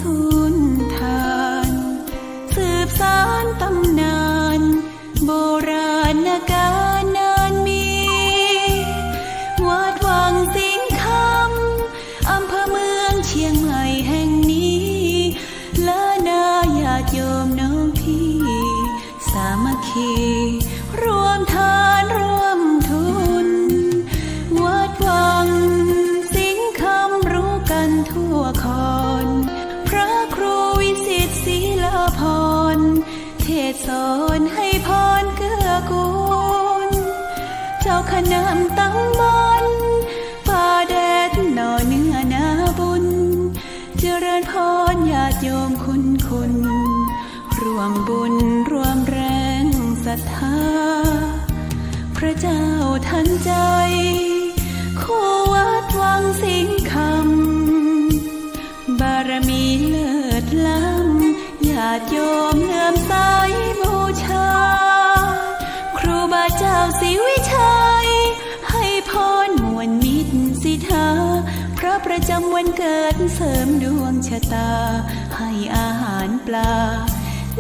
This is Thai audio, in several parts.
สูญทานสืบสานตำนานโบราณกาลนานมีวัดวังสิงห์คำอำเภอเมืองเชียงใหม่แห่งนี้และนาญาติโยมน้องพี่สามัคคีรวมทานร่วมทุนวัดวังสิงห์คำรู้กันทั่วคอนพระครูวิสิตศรีลาภรณ์เทศสอนให้พรเกื้อกูลเจ้าคณะตั้งมันป่าแดดหน่อเนื้อนาบุญเจริญพรญาติโยมคุณร่วมบุญร่วมแรงศรัทธาพระเจ้าทันใจคู่วัดวังสิงห์คำบารมีเลิศล้ำญาติโยมเลื่อมใสบูชาครูบาเจ้าศรีวิชัยให้พรมวลมิตรสิทธาพระประจำวันเกิดเสริมดวงชะตาให้อาหารปลา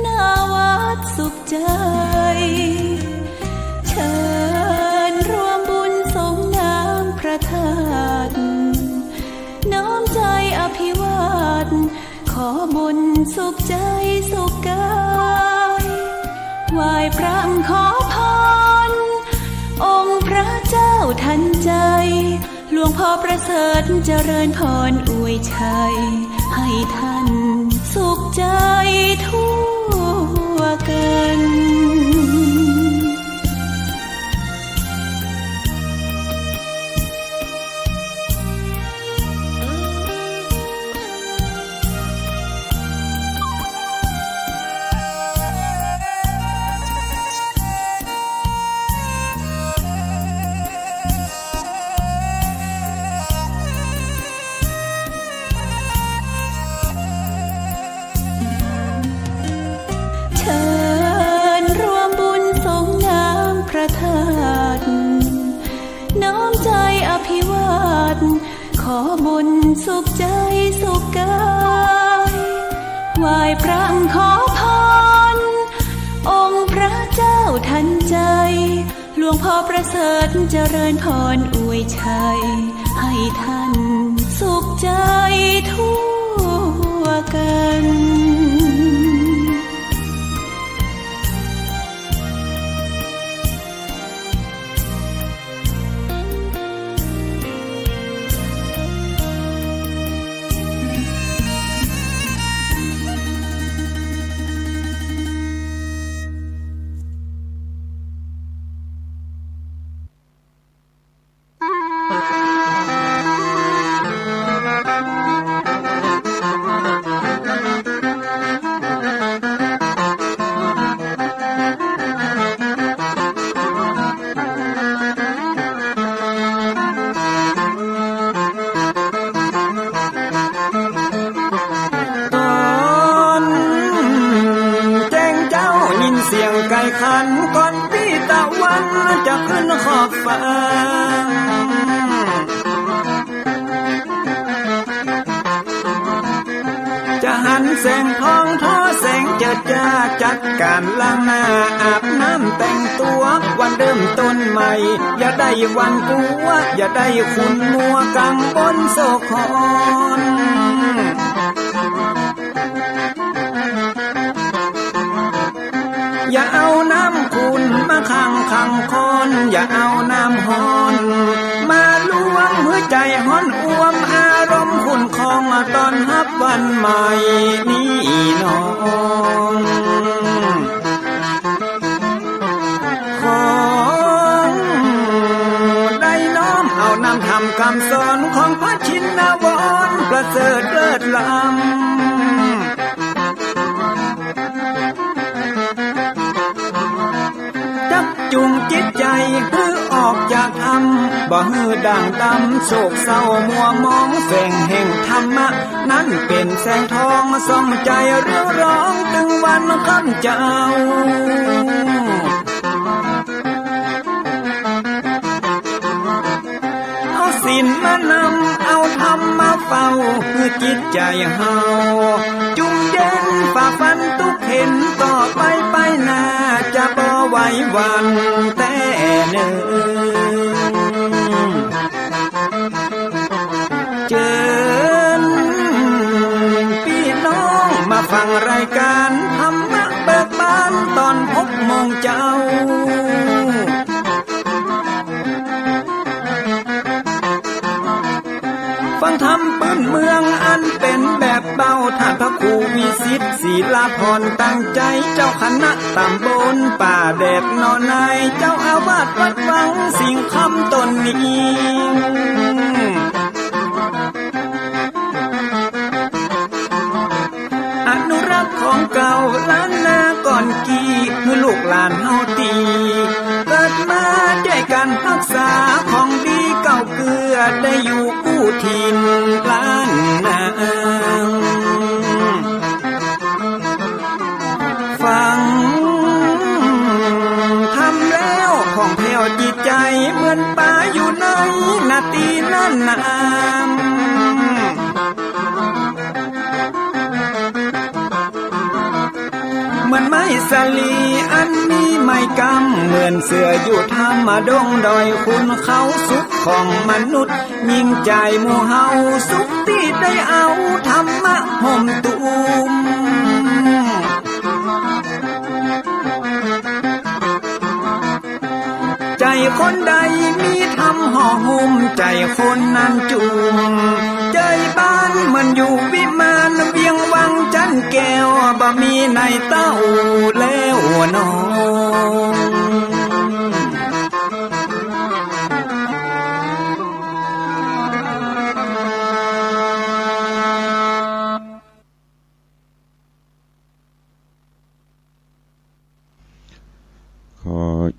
หน้าวัดสุขใจเชิญร่วมบุญสงน้ำพระธาตุน้อมใจอภิวาทขอบุญสุขใจสุขกายไหว้พระขอพรองค์พระเจ้าทันใจหลวงพ่อประเสริฐเจริญพรอวยชัยให้ท่านสุขใจทั่วกันน้อมใจอภิวาทขอบุญสุขใจสุขกายไหว้พระขอพรองค์พระเจ้าทันใจหลวงพ่อประเสริฐเจริญพรอวยชัยให้ท่านสุขใจทั่วกันขันก่อนพี่ตะวันจะขึ้นขอบฟ้าจะหันแสงทองทอแสงเจิดจ้าจัดการล้างหน้าอาบน้ำแต่งตัววันเริ่มต้นใหม่อย่าได้วันกลัวอย่าได้ขุ่นมัวกังบนโศกอนอย่าเอาน้ำขุ่นมาขังคอนอย่าเอาน้ำฮ้อนมาลวงหัวใจฮ้อนอ้วมอารมณ์ขุ่นคองตอนฮับวันใหม่นี้น้องของได้น้อมเอานำทำคำสอนของพระชินวรประเสริฐเลิศล้ำจุงจิตใจฮือออกจากธรรมบ่ฮือด่างดำโศกเศร้ามัวมองแสงแห่งธรรมะนั้นเป็นแสงทองส่องใจเรื่อร้องตึงวันค่ำเจ้าเอาศีลมานำเอาธรรมมา เฝ้าคือจิตใจเฮาจุ่มเย็นฝ่าฟันทุกเห็นต่อไปไปหน้าจะบ่ไหวหวันแต่เนิ่นเจิญพี่น้องมาฟังรายการธรรมะเบิกบานตอน6 โมงเจ้าฟังธรรมปื้นเมืองอันเป็นแบบเบาท่านพระครูวิสิทธิ์ศิลาภรณ์ตั้งใจเจ้าคณะตำบลป่าแดดนอนในเจ้าอาวาสวัดวังสิ่งคำตนนี้อนุรักษ์ของเก่าล้านนาก่อนกี่เมื่อลูกหลานเฮาตีเกิดมาด้วยกันรักษาของดีเก่าเกลือได้อยู่กู้ถิ่นล้านนาฟังทำแล้วของแผ่วจิตใจเหมือนป่าอยู่ในนาทีนั้นน้ำเหมือนไม้สลีอันมีไม้กำเหมือนเสืออยู่ธรรมดงดอยคุณเขาสุขของมนุษย์ยิ่งใจหมู่เฮาสุขที่ได้เอาธรรมะห่มตุ้มใจคนใดมีธรรมห่อหุ้มใจคนนั้นจุ่มใจบ้านมันอยู่วิมานเวียงวังจันแก้วบ่มีในเต้าแล้วน้อง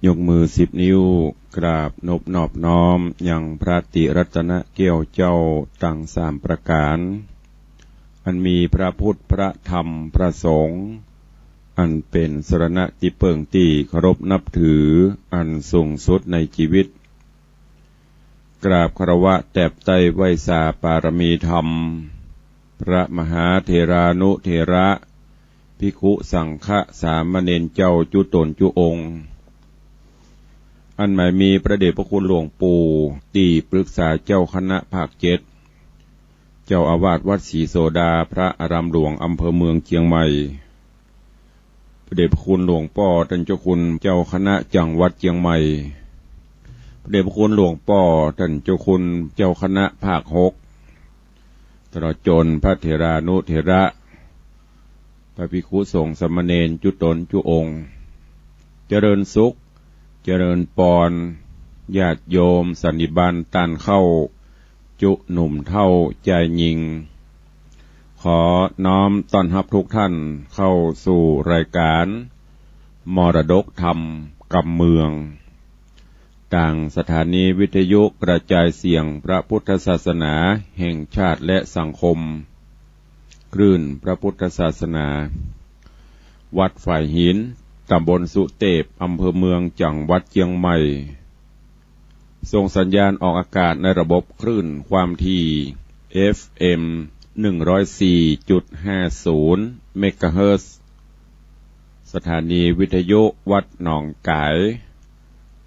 ยกมือ10 นิ้วกราบนบนอบน้อมยังพระติรัตนเกี้ยวเจ้าตั้ง3 ประการอันมีพระพุทธพระธรรมพระสงฆ์อันเป็นสรณะที่เปิ่งตีเคารพนับถืออันสูงสุดในชีวิตกราบคารวะแตบไต้ไหว้สาปารมีธรรมพระมหาเถรานุเถระภิกขุสังฆสามเณรเจ้าจุตนจุองค์อันหมายมีพระเดชพระคุณหลวงปู่ที่ปรึกษาเจ้าคณะภาค7เจ้าอาวาสวัดศรีโสดาพระอารามหลวงอำเภอเมืองเชียงใหม่พระเดชพระคุณหลวงป่อท่านเจ้าคุณเจ้าคณะจังหวัดเชียงใหม่พระเดชพระคุณหลวงป่อท่านเจ้าคุณเจ้าคณะภาค6ตลอดจนพระเถรานุเถระพระภิกขุสงฆ์สามเณรจุตนจุองค์เจริญสุขเจริญปอนญาติโยมสันนิบาตตันเข้าจุหนุ่มเท่าใจยิงขอน้อมต้อนรับทุกท่านเข้าสู่รายการมรดกธรรมกับเมืองต่างสถานีวิทยุกระจายเสียงพระพุทธศาสนาแห่งชาติและสังคมคลื่นพระพุทธศาสนาวัดฝ่ายหินตำบลสุเทพอำเภอเมืองจังหวัดเชียงใหม่ส่งสัญญาณออกอากาศในระบบคลื่นความถี่ FM 104.50 เมกะเฮิรตซ์สถานีวิทยุวัดหนองกาย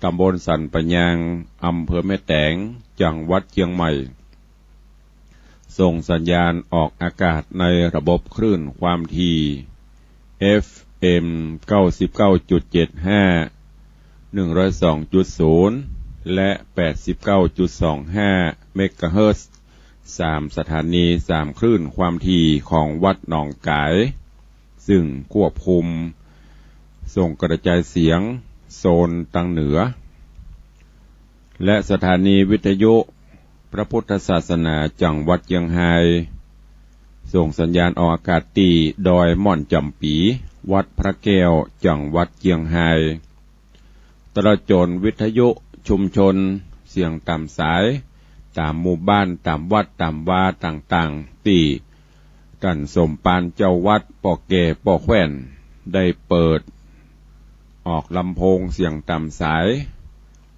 ตำบลสันปะยางอำเภอแม่แตงจังหวัดเชียงใหม่ส่งสัญญาณออกอากาศในระบบคลื่นความถี่ FM 99.75 102.0 และ 89.25 เมกะเฮิรตซ์3 สถานี3 คลื่นความถี่ของวัดหนองกายซึ่งควบคุมส่งกระจายเสียงโซนทางเหนือและสถานีวิทยุพระพุทธศาสนาจังหวัดเชียงรายส่งสัญญาณออกอากาศตีดอยม่อนจำปีวัดพระแก้วจังหวัดเชียงรายตลอดจนวิทยุชุมชนเสียงตามสายตามหมู่บ้านตามวัดตามวาต่างๆตีท่านสมปานเจ้าวัดป่อแก่ป่อแขวนได้เปิดออกลำโพงเสียงตามสาย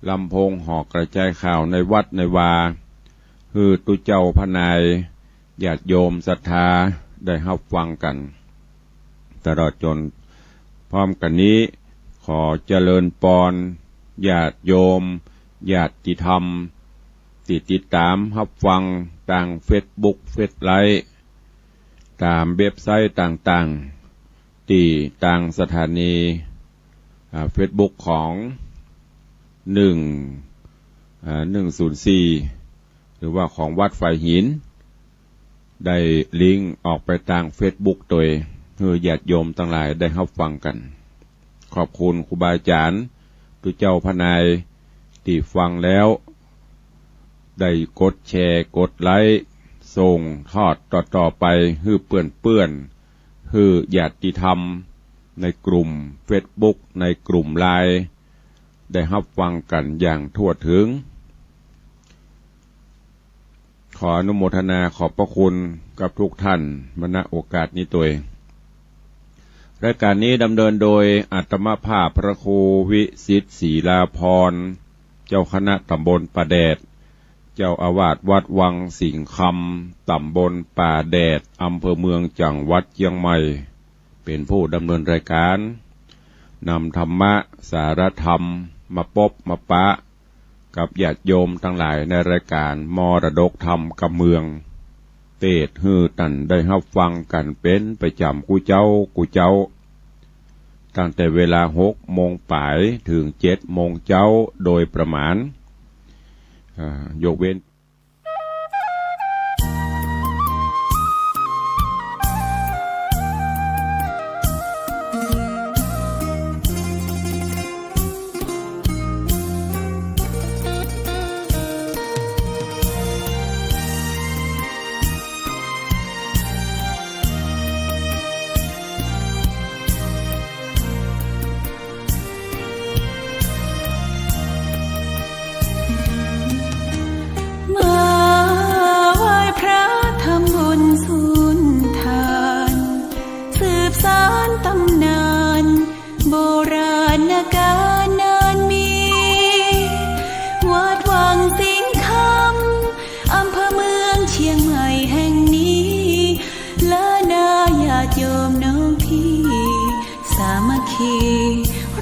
ลำโพงหอกกระจายข่าวในวัดในวาคือตุเจ้าพนาย ญาติโยมศรัทธาได้รับฟังกันตลอดจนพร้อมกันนี้ขอเจริญปอนญาติโยมญาติธรรมติดตามรับฟังทางเฟซบุ๊กเฟซไลฟ์ตามเว็บไซต์ต่างๆที่ทางสถานีเฟซบุ๊กของ104หรือว่าของวัดไฟหินได้ลิงก์ออกไปทางเฟซบุ๊กโดยเพื่อญาติโยมทั้งหลายได้รับฟังกันขอบคุณครูบาอาจารย์ทุกเจ้าพระนายที่ฟังแล้วได้กดแชร์กดไลค์ส่งทอดต่อไปให้เพื่อนให้ญาติธรรมในกลุ่มเฟซบุ๊กในกลุ่มไลน์ได้รับฟังกันอย่างทั่วถึงขออนุโมทนาขอบพระคุณกับทุกท่านมาณโอกาสนี้ตัวรายการนี้ดำเนินโดยอาตมาภาพพระครูวิสิทธิ์ศรีลาภรณ์เจ้าคณะตำบลป่าแดดเจ้าอาวาสวัดวังสิงห์คำตำบลป่าแดดอำเภอเมืองจังหวัดเชียงใหม่เป็นผู้ดำเนินรายการนำธรรมะสารธรรมมาพบมาปะกับญาติโยมทั้งหลายในรายการมรดกธรรมกับเมืองเตดฮือตันได้รับฟังกันเป็นประจำกูเจ้าตั้งแต่เวลา6 โมงป่ายถึง7 โมงเจ้าโดยประมาณยกเว้น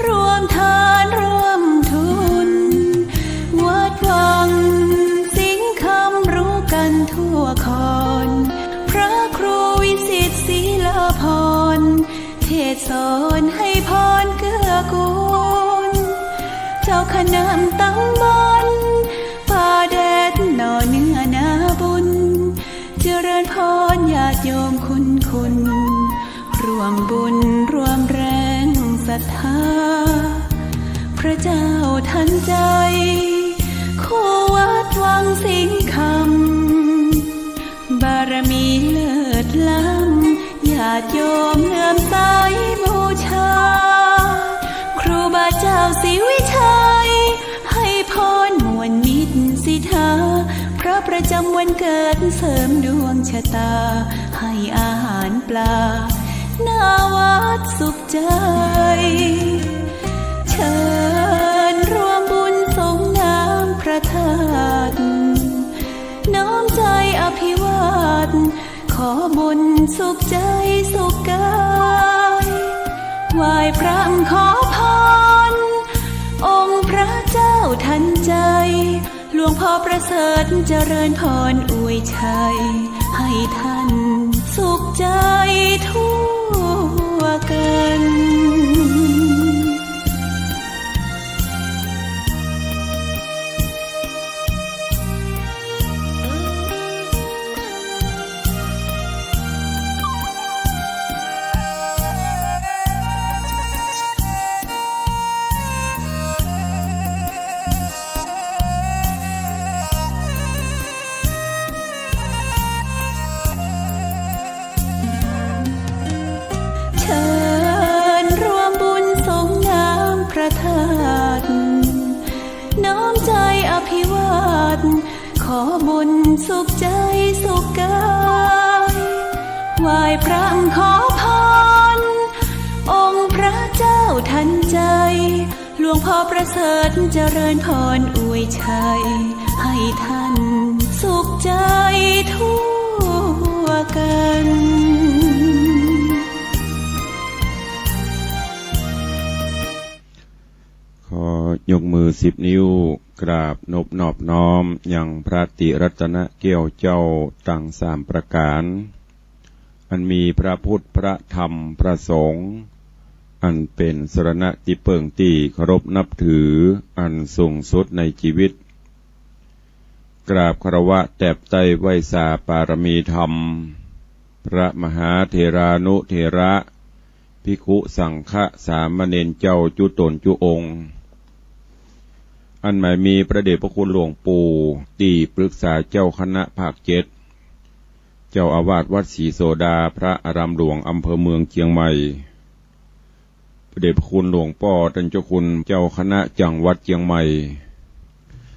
รวมทานรวมทุนวัดวังสิงห์คำรู้กันทั่วคอนพระครูวิสิทธิ์ศรีลาภรณ์เทศสอนให้พรเกื้อกูลเจ้าคณะตำบลป่าแดดหน่อเนื้อนาบุญเจริญพรญาติโยมคุณรวมบุญรวมแรงศรัทธาพระเจ้าทันใจคู่วัดวังสิงห์คำบารมีเลิศล้ำญาติโยมเลื่อมใสบูชาครูบาเจ้าศรีวิชัยให้พรมวลมิตรสิทธาพระประจำวันเกิดเสริมดวงชะตาให้อาหารปลาหน้าวัดสุขใจเชิญรวมบุญส่งน้ำพระธาตุน้อมใจอภิวาทขอบุญสุขใจสุขกายไหว้พระขอพรองค์พระเจ้าทันใจหลวงพ่อประเสริฐเจริญพรอวยชัยให้ท่านสุขใจทั่วกันน้อมใจอภิวาทขอบุญสุขใจสุขกายไหว้พระขอพรองค์พระเจ้าทันใจหลวงพ่อประเสริฐเจริญพรอวยชัยให้ท่านสุขใจทั่ว กัน ขอยกมือ10 นิ้วกราบนบนอบน้อมยังพระติรัตนเกี้ยวเจ้าตั้ง3 ประการอันมีพระพุทธพระธรรมพระสงฆ์อันเป็นสรณะที่เปิ่งตีเคารพนับถืออันสูงสุดในชีวิตกราบคารวะแตบไตไหวสาปารมีธรรมพระมหาเถรานุเถระภิกขุสังฆสามเณรเจ้าจุตนจุองค์อันหมายมีพระเดชพระคุณหลวงปู่ที่ปรึกษาเจ้าคณะภาค7เจ้าอาวาสวัดศรีโสดาพระอารามหลวงอำเภอเมืองเชียงใหม่พระเดชพระคุณหลวงพ่อท่านเจ้าคุณเจ้าคณะจังหวัดเชียงใหม่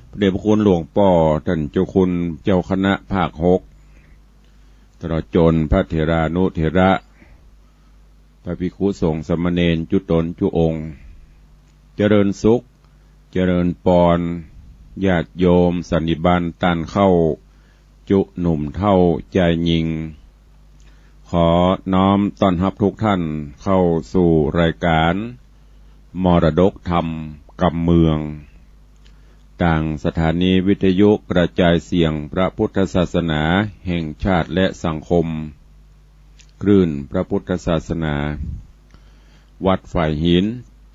พระเดชพระคุณหลวงพ่อท่านเจ้าคุณเจ้าคณะภาค6ตลอดจนพระเถรานุเถระพระภิกขุสงฆ์สามเณรจุตนจุองค์เจริญสุขเจริญปอนญาติโยมสันนิบาตตันเข้าจุหนุ่มเท่าใจยิงขอน้อมต้อนรับทุกท่านเข้าสู่รายการมรดกธรรมกับเมืองต่างสถานีวิทยุกระจายเสียงพระพุทธศาสนาแห่งชาติและสังคมคลื่นพระพุทธศาสนาวัดฝ่ายหิน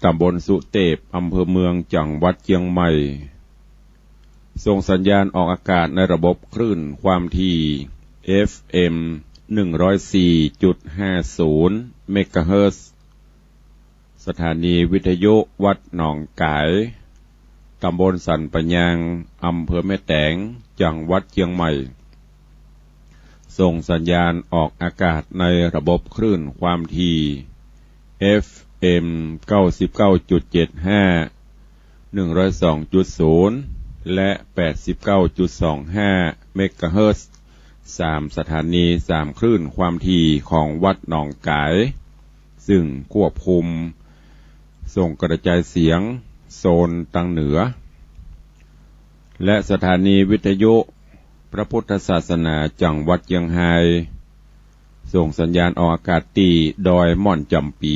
ตำบลสุเทพอำเภอเมืองจังหวัดเชียงใหม่ส่งสัญญาณออกอากาศในระบบคลื่นความถี่ FM 104.50 เมกะเฮิรตซ์สถานีวิทยุวัดหนองกายตำบลสันปะยางอำเภอแม่แตงจังหวัดเชียงใหม่ส่งสัญญาณออกอากาศในระบบคลื่นความถี่ FM 99.75 102.0 และ 89.25 เมกะเฮิรตซ์3 สถานี3 คลื่นความถี่ของวัดหนองกายซึ่งควบคุมส่งกระจายเสียงโซนทางเหนือและสถานีวิทยุพระพุทธศาสนาจังหวัดเชียงรายส่งสัญญาณออกอากาศที่ดอยม่อนจำปี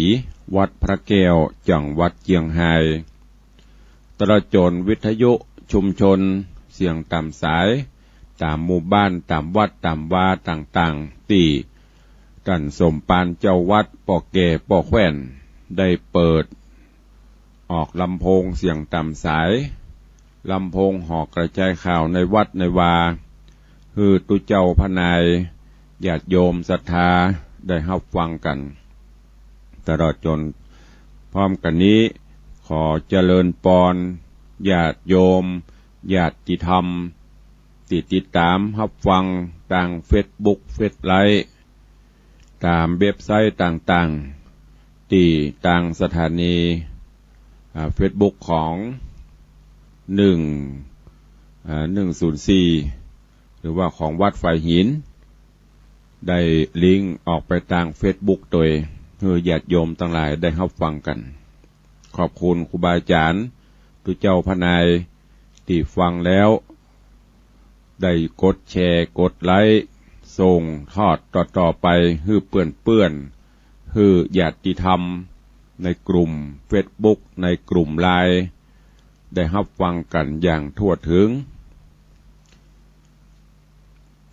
วัดพระแก้วจังหวัดเชียงรายตลอดจนวิทยุชุมชนเสียงตามสายตามหมู่บ้านตามวัดตามวาต่างๆที่ท่านสมปานเจ้าวัดป่อแก่ป่อแขวนได้เปิดออกลำโพงเสียงตามสายลำโพงหอกกระจายข่าวในวัดในวาคือตุเจ้าพนายญาติโยมศรัทธาได้รับฟังกันตลอดจนพร้อมกันนี้ขอเจริญปอนญาติโยมญาติธรรมติดตามรับฟังทางเฟซบุ๊กเฟซไลฟ์ตามเว็บไซต์ต่างๆที่ต่างสถานีเฟซบุ๊กของ104หรือว่าของวัดฝ่ายหินได้ลิงก์ออกไปทางเฟซบุ๊กโดยเพื่อญาติโยมทั้งหลายได้รับฟังกันขอบคุณครูบาอาจารย์ทุกเจ้าพนายที่ฟังแล้วได้กดแชร์กดไลค์ส่งทอดต่อไปให้เพื่อนให้ญาติธรรมในกลุ่มเฟซบุ๊กในกลุ่มไลน์ได้รับฟังกันอย่างทั่วถึง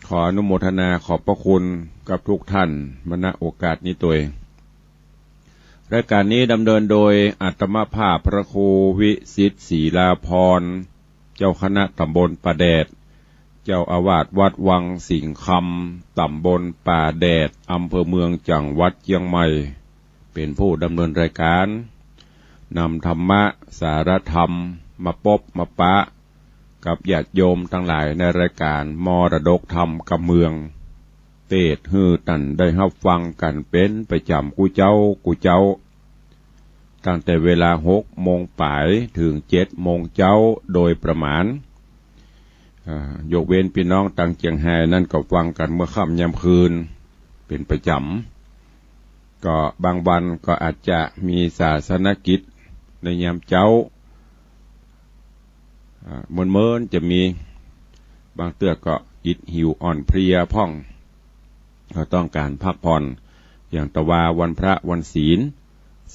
ขออนุโมทนาขอบพระคุณกับทุกท่านมาณโอกาสนี้ตัวรายการนี้ดำเนินโดยอาตมาภาพพระครูวิสิทธิ์ศรีลาภรณ์เจ้าคณะตำบลป่าแดดเจ้าอาวาสวัดวังสิงห์คำตำบลป่าแดดอำเภอเมืองจังหวัดเชียงใหม่เป็นผู้ดำเนินรายการนำธรรมะสารธรรมมาพบมาปะกับญาติโยมทั้งหลายในรายการมรดกธรรมกับเมืองเทศน์ให้ท่านได้รับฟังกันเป็นประจำกูเจ้าตั้งแต่เวลา 6 โมงป่ายถึง 7 โมงเจ้าโดยประมาณยกเว้นพี่น้องต่างเชียงรายนั่นก็ฟังกันเมื่อค่ำยามคืนเป็นประจำก็บางวันก็อาจจะมีศาสนกิจในยามเจ้าเมินจะมีบางเตื้อก็อิดหิวอ่อนเพลียพ่อง เขาต้องการพักผ่อนอย่างตะวาวันพระวันศีล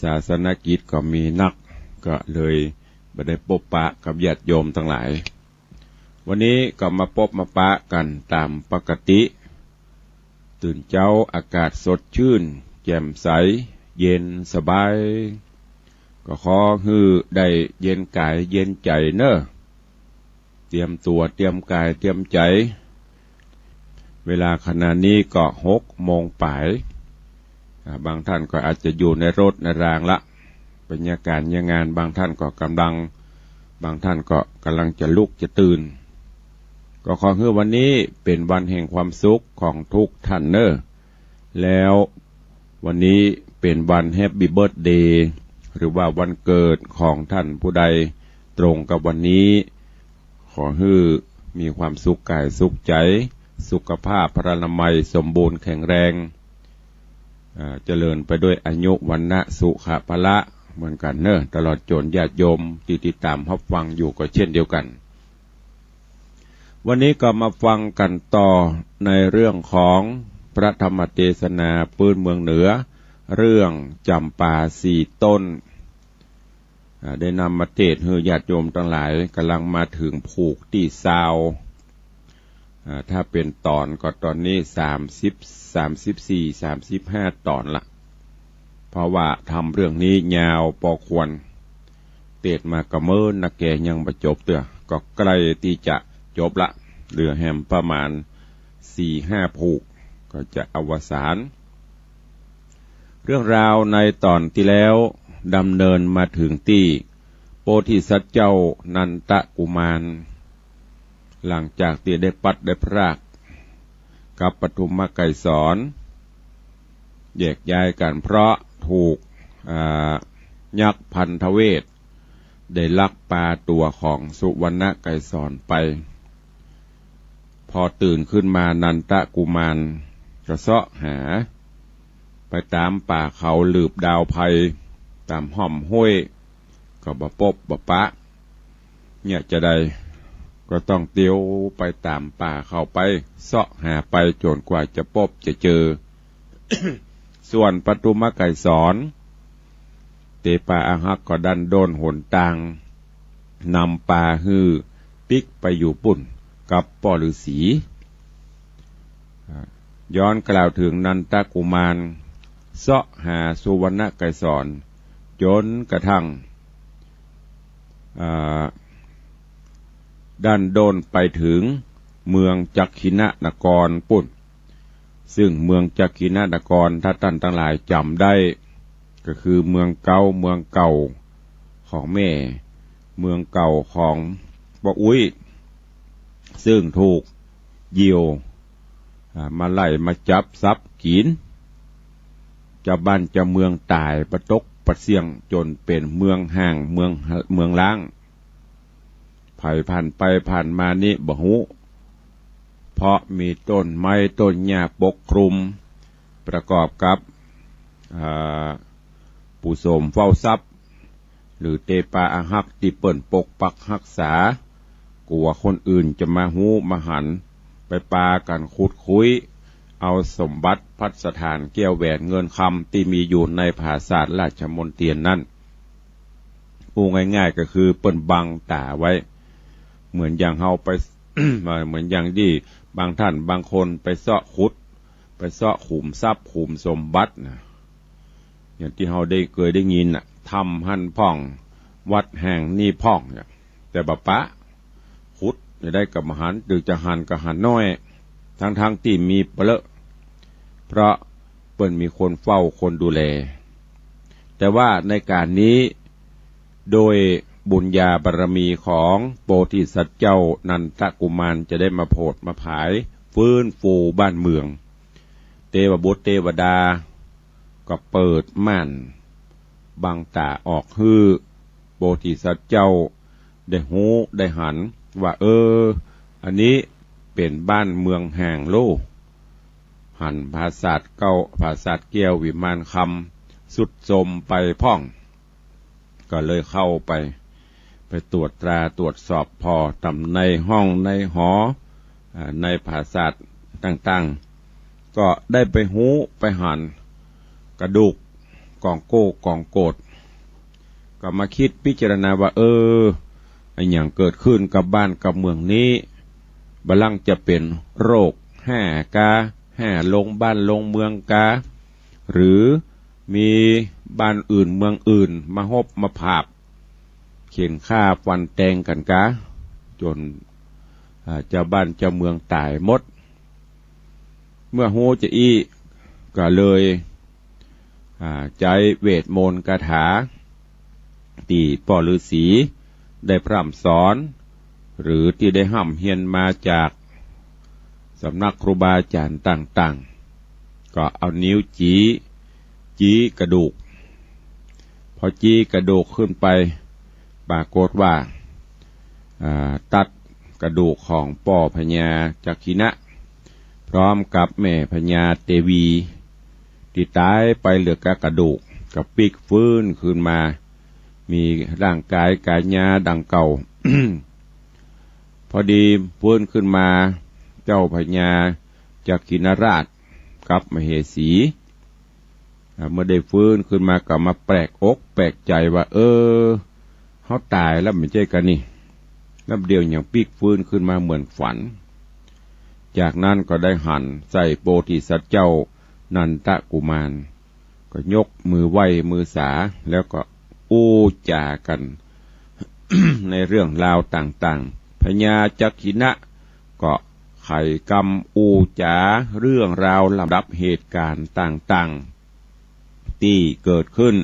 ศาสนกิจก็มีนักก็เลยไม่ได้พบปะกับญาติโยมทั้งหลายวันนี้ก็มาพบมาปะกันตามปกติตื่นเช้าอากาศสดชื่นแจ่มใสเย็นสบายก็ขอให้ได้เย็นกายเย็นใจเนอะเตรียมตัวเตรียมกายเตรียมใจเวลาขณะนี้ก็6 โมงป่ายบางท่านก็อาจจะอยู่ในรถในรางละบรรยากาศงานบางท่านก็กำลังบางท่านก็กำลังจะลุกจะตื่นก็ขอให้วันนี้เป็นวันแห่งความสุขของทุกท่านเนอะแล้ววันนี้เป็นวันแฮปปี้เบิร์ธเดย์หรือว่าวันเกิดของท่านผู้ใดตรงกับวันนี้ขอให้มีความสุขกายสุขใจสุขภาพพรรณนามัยสมบูรณ์แข็งแรงเจริญไปด้วยอายุวรรณะสุขภละเหมือนกันเนอะตลอดจนญาติโยมที่ติดตามรับฟังอยู่ก็เช่นเดียวกันวันนี้ก็มาฟังกันต่อในเรื่องของพระธรรมเทศนาปืนเมืองเหนือเรื่องจำปา4 ต้นได้นำมาเทศน์ให้ญาติโยมทั้งหลายกำลังมาถึงผูกที่ซาวถ้าเป็นตอนก็ตอนนี้30 34 35 ตอนละเพราะว่าทำเรื่องนี้ยาวพอควรเทศน์มากระเมินนะแกยังไม่จบเตื้อก็ใกล้ที่จะจบละเหลือแฮมประมาณ 4-5 ผูกก็จะอวสานเรื่องราวในตอนที่แล้วดำเนินมาถึงที่โพธิสัตว์เจ้านันทกุมารหลังจากที่ได้ปัดได้พรากกับปฐุมไกรสอนแยกย้ายกันเพราะถูกยักษ์พันธเวศได้ลักพาตัวของสุวรรณไกรสอนไปพอตื่นขึ้นมานันทกุมารก็เสาะหาไปตามป่าเขาหลืบดาวไพตามห้อมห้วยก็บ่พบบ่ปะเนี่ยจะได้ก็ต้องเตียวไปตามป่าเข้าไปเสาะหาไปจนกว่าจะพบจะเจอ ส่วนปฐุมไกรสอนเตปาอาหักก็ดันโดนหนตางนำป่าฮือปิกไปอยู่ปุ่นกับพ่อฤาษีย้อนกล่าวถึงนันทกุมารเสาะหาสุวรรณไกรสอนจนกระทั่งด้านโดนไปถึงเมืองจักขินะนครปุ่นซึ่งเมืองจักขินะนครถ้าท่านทั้งหลายจำได้ก็คือเมืองเก่าของแม่เมืองเก่าของป้าอุ้ยซึ่งถูกยิวมาไล่มาจับทรัพย์กินจะบ้านจะเมืองตายประตกประเสียงจนเป็นเมืองห่างเมืองล้างไผ่ผ่านไปผ่านมานี่บ่ฮู้เพราะมีต้นไม้ต้นหญ้าปกคลุมประกอบกับผู้สมเฝ้าทรัพย์หรือเตปาอาหักที่เปิ่นปกปักรักษากลัวคนอื่นจะมาฮู้มาหันไปปากันขุดคุยเอาสมบัติพัสถานแก้วแหวนเงินคำที่มีอยู่ในปราสาทราชมณฑลนั้นง่ายๆก็คือเปิ่นบังตาไว้เหมือนอย่างเฮาไป เหมือนอย่างที่บางท่านบางคนไปเสาะขุดไปเสาะขุมทรัพย์ขุมสมบัตินะอย่างที่เฮาเคยได้ยินน่ะทำหั่นพ่องวัดแห่งนี่พ่องเนี่ยแต่บะปะขุดจะได้กับมหันหรือจะหั่นก็หั่นน้อยทั้งที่มีเปลอะเพราะเปิ้นมีคนเฝ้าคนดูแลแต่ว่าในการนี้โดยบุญญาบารมีของโพธิสัตว์เจ้านันทกุมารจะได้มาโผดมาผายฟื้นฟูบ้านเมืองเทวบุตรเทวดาก็เปิดม่านบังตาออกฮื้อโพธิสัตว์เจ้าได้หูได้หันว่าอันนี้เป็นบ้านเมืองแห่งโลกหันภาษาเก้าภาษาเกี้ยววิมานคำสุดสมไปพ่องก็เลยเข้าไปตรวจตราตรวจสอบพอทำในห้องในหอในภาษาต่างๆ ก็ได้ไปหูไปหันกระดูกกองโก้กองโกดก็มาคิดพิจารณาว่าไอ้อย่างเกิดขึ้นกับบ้านกับเมืองนี้บลังจะเป็นโรคแห่กาแห่ลงบ้านลงเมืองกาหรือมีบ้านอื่นเมืองอื่นมาฮบมาผาบเขียนฆ่าฟันแตงกันกาจนเจ้าบ้านเจ้าเมืองตายหมดเมื่อโหจะก็เลยใจเวทมนต์คาถาที่พ่อฤาษีได้พร่ำสอนหรือที่ได้ห้ำเฮียนมาจากสำนักครูบาอาจารย์ต่างๆก็เอานิ้วจี้กระดูกพอจี้กระดูกขึ้นไปปรากฏว่าตัดกระดูกของป่อพญาจักขินะพร้อมกับแม่พญาเตวีที่ตายไปเหลือกระดูกกับปีกฟื้นขึ้นมามีร่างกายกายญาดังเก่า พอดีฟื้นขึ้นมาเจ้าพญาจักขินราชกับมเหสีเมื่อได้ฟื้นขึ้นมาก็มาแปลกอกแปลกใจว่าเขาตายแล้วไม่ใช่กันนี่แล้วเดียวอย่างปีกฟื้นขึ้นมาเหมือนฝันจากนั้นก็ได้หันใส่โพธิสัตว์เจ้านันทกุมารก็ยกมือไหว้มือสาแล้วก็อู้จากัน ในเรื่องราวต่างๆพญาจักขินะก็ไขกรรมอู้จาเรื่องราวลำดับเหตุการณ์ต่างๆที่เกิดขึ้น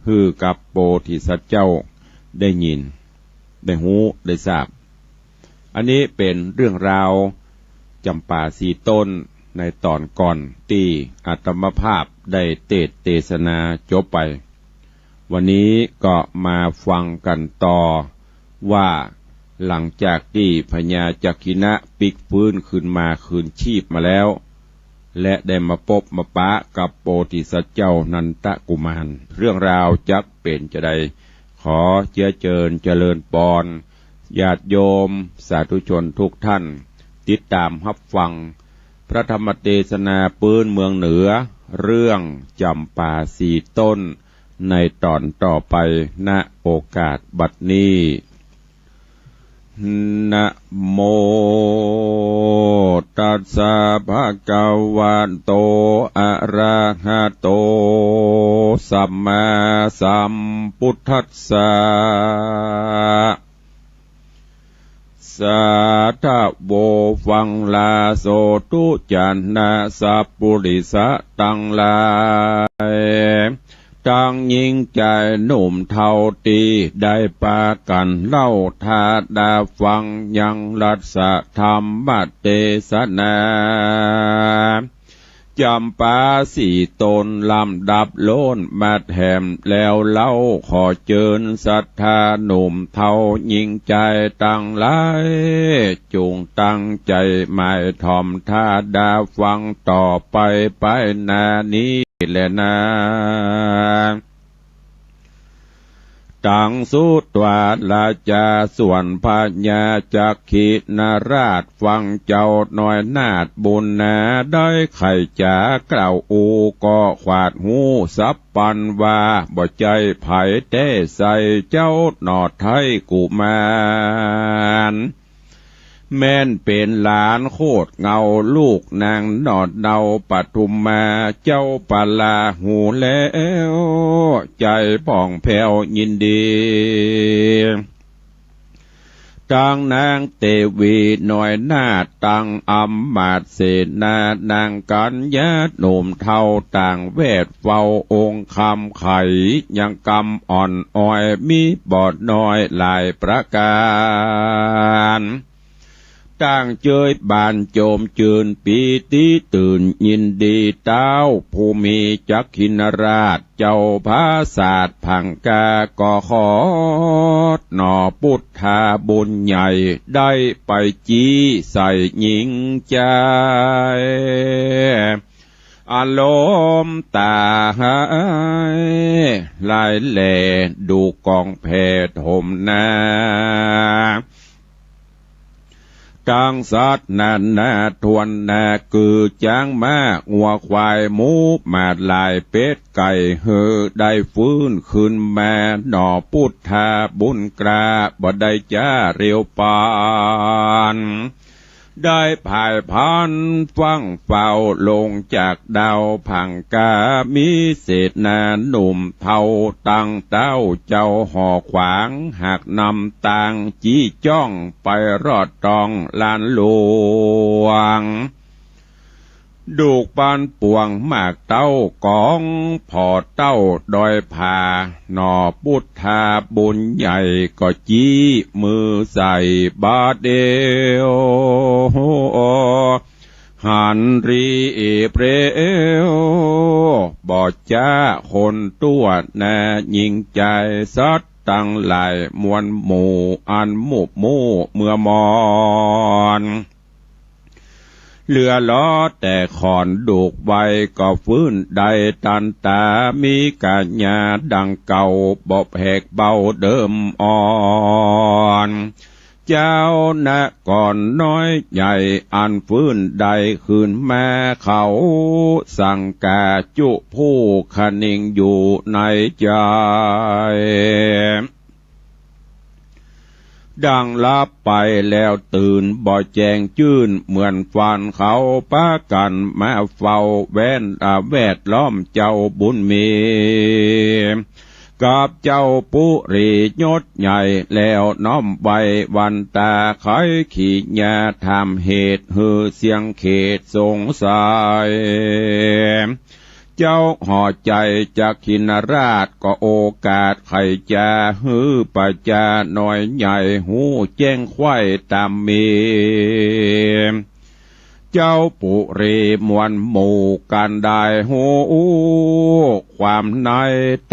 คือกับโพธิสัตว์เจ้าได้ยินได้หูได้ทราบอันนี้เป็นเรื่องราวจำปาสีต้นในตอนก่อนที่อาตมภาพได้เทศนาจบไปวันนี้ก็มาฟังกันต่อว่าหลังจากที่พญาจักขินะปิกฟื้นขึ้นมาคืนชีพมาแล้วและได้มาพบมาปะกับโพธิสัตว์เจ้านันทกุมารเรื่องราวจักเป็นจะใดขอเจริญปอนญาติโยมสาธุชนทุกท่านติดตามรับฟังพระธรรมเทศนาปืนเมืองเหนือเรื่องจำปาสีต้นในตอนต่อไปณโอกาสบัดนี้นะโมตัสสะภะคะวะโตอะระหะโตสัมมาสัมพุทธัสสะสาธุโบฟังลาโสตุจันนาสัพปุริสะตังลายตั้งยิ่งใจหนุ่มเท่าตีได้ปากันเล่าทาดาฟังยังรัสธรรมเทศนาจำปาสีตนลำดับโลนมาแถมแล้วเล่าขอเจิญศรัทธาหนุ่มเท่ายิ่งใจตั้งหลายจงตั้งใจหมายทอมทาดาฟังต่อไปนานี้แลนะตังสุตวาลาจาส่วนพญาจักขินาราชฟังเจ้าหน่อยนาดบุญนาได้ไข่จากล่าวอูก็ขวาดหูสับปันว่าบ่ใจไผ่เต้ใส่เจ้าหนอดไทยกุมารแม่นเป็นหลานโคตรเงาลูกนางนอดเดาปทุมมาเจ้าปาลาหูแล้วใจป่องแผ่วยินดีตังนางเตวีหน่อยหน้าตังอำมาตเสนานางกัญญาหนุ่มเท่าต่างเวทเฝ้าองค์คำไข่ยังกำอ่อนอ้อยมีบอดน้อยหลายประการตั้งเจยบานโจมจืนปีติตื่นยินดีเต้าผู้มีจักขินราชเจ้าภาศาสตร์ผังกาก่อขอดหน่อพุทธาบุญใหญ่ได้ไปจี้ใส่หญิงใจอารมณ์ตาหายลายแหล่ดูกองแพทย์ห่มนา ตังสัตว์นานาทวนนาคือจ้างม้างัวควายหมูมาลายเป็ดไก่เฮอได้ฟื้นขึ้นมาหน่อพุทธาบุญกราบ่ได้จ้าเรียวปานได้ผ่ายพันฟังเฝ้าลงจากดาวผังกามีเศษนาหนุ่มเท่าตั้งเต้าเจ้าห่อขวางหากนำต่างจี้จ้องไปรอดตองลานหลวงดูกปานป่วงมากเต้ากองพอเต้าดอยผาหน่อพุทธาบุญใหญ่ก็จี้มือใส่บาดเดียวหันรีเปรวบอดจ้าคนตัวแน่ยิงใจสัดตั้งหลายมวลหมู่อันหมุบมู่เมื่อมอนเหลือล้อแต่ขอนดูกใบก็ฟื้นได้ตันตามีกาญาดังเก่าบอบแหกเบาเดิมอ่อนเจ้านะก่อนน้อยใหญ่อันฟื้นได้คืนแม่เขาสั่งกาจุผู้คนิ่งอยู่ในใจดังลับไปแล้วตื่นบ่แจงจื้นเหมือนฟันเขาป้ากันมาเฝ้าแวดล้อมเจ้าบุญมีกับเจ้าปุรียศใหญ่แล้วน้อมใบวันตาไขขีญาทำเหตุฮือเสียงเขตสงสัยเจ้าห่อใจจากขินราชก็โอกาสไขจะฮือปะจาหน่อยใหญ่หูแจ้งไข่ตามมีเจ้าปุรีมวลหมู่กันได้หูความใน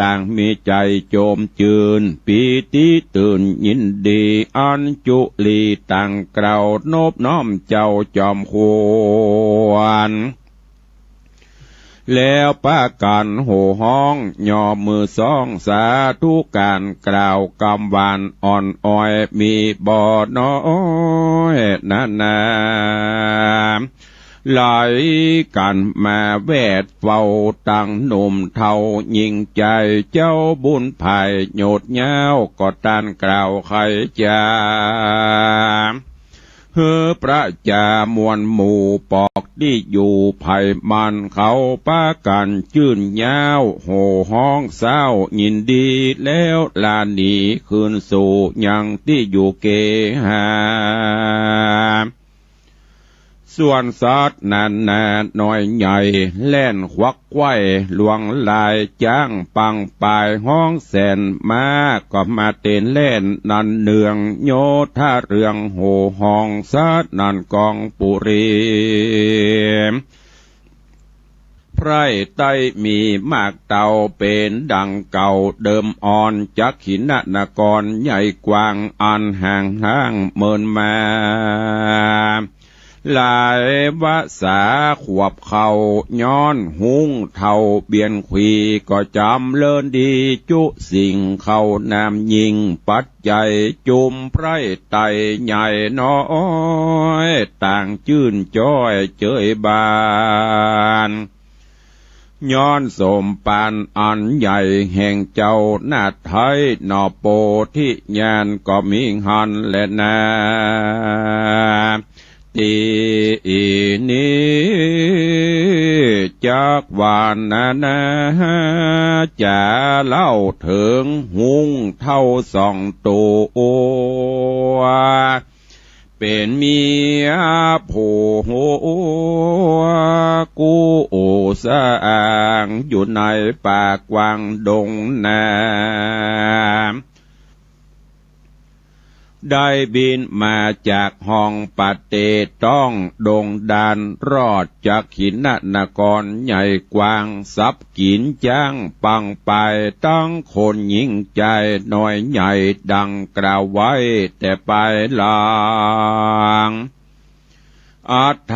ต่างมีใจโจมจืนปีติตื่นยินดีอันจุลีต่างกล่าวนบน้อมเจ้าจอมควรแล้วป้ากันโห่ห้องย่อมือซ่องสาธุการกล่าวกำหวานอ่อนอ้อยมีบ่อน้อยนาไหลกันมาแวดเฝ้าตั้งหนุ่มเท่ายิ่งใจเจ้าบุญภายโยดเย้าก็ตานกล่าวใครจาเฮือพระจามวลหมู่ปอกที่อยู่ไผ่มันเขาป้ากันจื่นยาวโห่ห้องเศร้ายินดีแล้วลาหนีคืนสู่ยังที่อยู่เกหาส่วนสัตว์นานาน้อยใหญ่แล่นควักไว้หลวงลายจ้างปังปายห้องแสนมาก็มาเต้นเล่นนันเนืองโยธาเรืองโหห้องสัตว์นันกองปุรีไพรไตมีมากเต่าเป็นดังเก่าเดิมอ่อนจักขินนกรใหญ่กว้างอันห่างห้างเมินมาหลายวาสาขวบเขาย้อนหุงเท่าเบียนขวีก็จำเลินดีจุสิ่งเขานำยิงปัจจัยจุมไพรไตใหญ่น้อยต่างจื่นจ้อยเจยบานย้อนสมปานอันใหญ่แห่งเจ้าหน้าไทยนอโปธิญาณก็มีหันและนาตีนี้จากวานนาจะเล่าถึงหุงเท่าสองตัวเป็นเมียผู้กูสร้างอยู่ในป่ากวางดงนาได้บินมาจากห้องปเตต้องดงดานรอดจากขินนกรใหญ่กว้างซับกินจ้างปังไปตั้งคนยิ่งใจน้อยใหญ่ดังกล่าวไว้แต่ไปลางอัฏฐ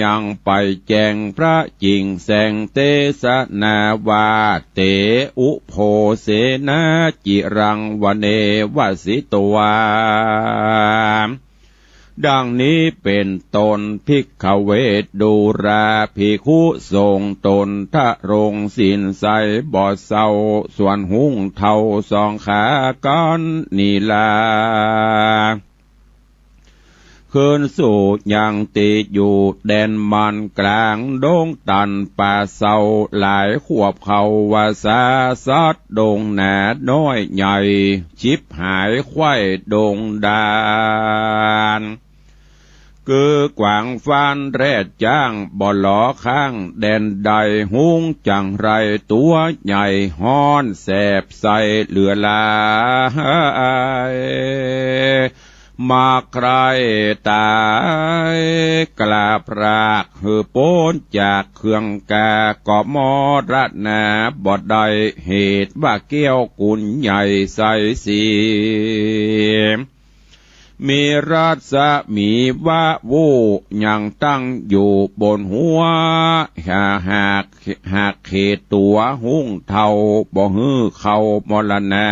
ยังไปแจงพระจิงแสงเตสนาวาเตอุโพเสนาจิรังวเนวสิตวา ดังนี้เป็นตนภิกขเวทดูราภิกขุทรงตนทะรงศีลใสบ่เศร้าส่วนหุ้งเท่าสองขาก้อนนีลาคืนสู่ยังติดอยู่แดนมันกลางดงตันป่าเศร้าหลายขวบเขาวาสาซัดดงหนาน้อยใหญ่ชิบหายไข้ดงดานคือกวางฟ้านแรดจ้างบ่หลอข้างแดนใดหุ้งจังไรตัวใหญ่ฮ้อนแสบใสเหลือลายมาใครตายกลาบรากหือโป้นจากเครื่องกากอบมอระนาบอดใดเหตุว่าเกี้ยวกุญใหญ่ใสสีมีราชมีว่าวูยังตั้งอยู่บนหัวหากเขตตัวหุ้งเท่าบ่ฮื้อเข้ามรณา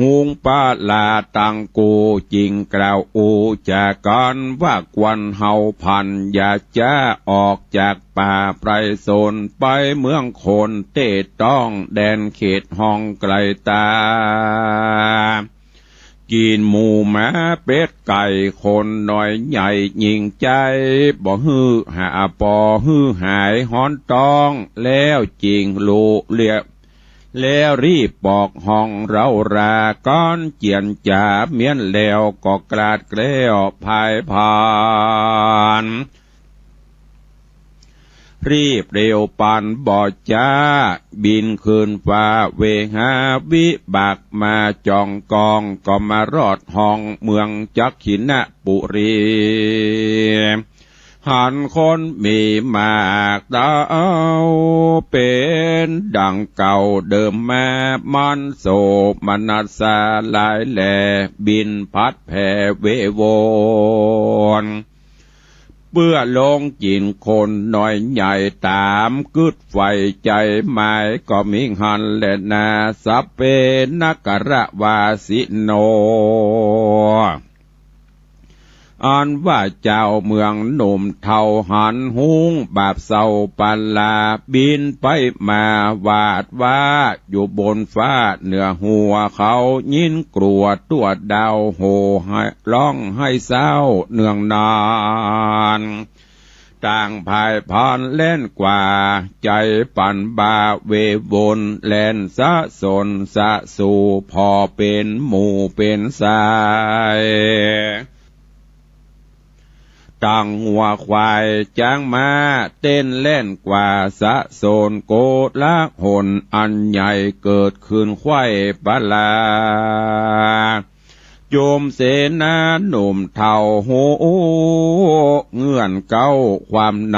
หุงปาลาตังกูจริงกล่าวอูจากกันว่ากวนเฮาพันอยากจะออกจากป่าไพรโซนไปเมืองโคนเตต้องแดนเขตห้องไกลตากินหมูหมาเป็ดไก่คนน้อยใหญ่ยิงใจบ่ฮื้อหาปอฮื้อหายฮ้อนต้องแล้วจริงลูเลียแล้วรีบบอกห้องเราราก้อนเจียนจ่าเมียนแล้วก็กลาดเกลี้ยวพายผ่านรีบเร็วปานบ่อจ้าบินคืนฟ้าเวหาวิบากมาจองกองก็มารอดห้องเมืองจักขินปุรีหันคนมีมากดาวเป็นดังเก่าเดิมแม่มันโศมนัสสาหลายแหล่บินพัดแผ่เวโวนเพื่อลงจินคนน้อยใหญ่ตามกึดไฟใจหมายก็มิหันและนาสัพเพนักระวาสิโนอันว่าเจ้าเมืองหนุ่มเท่าหันหุงบาปเศร้าปันลาบินไปมาวาดว่าอยู่บนฟ้าเหนือหัวเขายินกลัวตัวดาวโหให้ร้องให้เศร้าเนืองนานต่างภายพานเล่นกว่าใจปั่นบาเววนแล่นสะสนสะสู่พอเป็นหมู่เป็นสายตั้งหัวควายจ้างมาเต้นเล่นกว่าสะโซนโกละหนอันใหญ่เกิดขึ้นควายปลาโยมเสนาหนุ่มเท่าโหเงื่อนเก้าความใน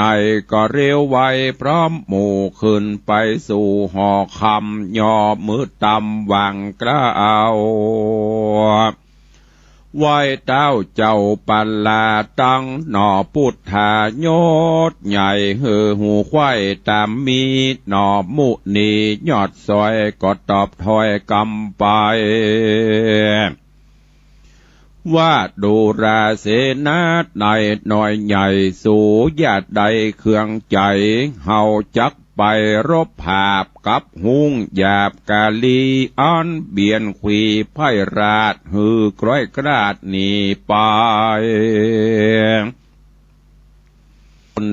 ก็เร็วไวพร้อมหมู่ขึ้นไปสู่หอคำย่อมือตำวังกล้าวไหวเต้าเจ้าปัลลาตั้งหน่อพุทธายศใหญ่หือหูควายตามมีหน่อมุนียอดซอยก็ตอบถอยกำไปว่าดูราเสนาในหน่อยใหญ่สู่ญาติใดเครื่องใจเฮาจักไปรบภาพกับหุ้งหยาบกาลีอันเบียนขีไพราชหือกร้อยกราดหนีไป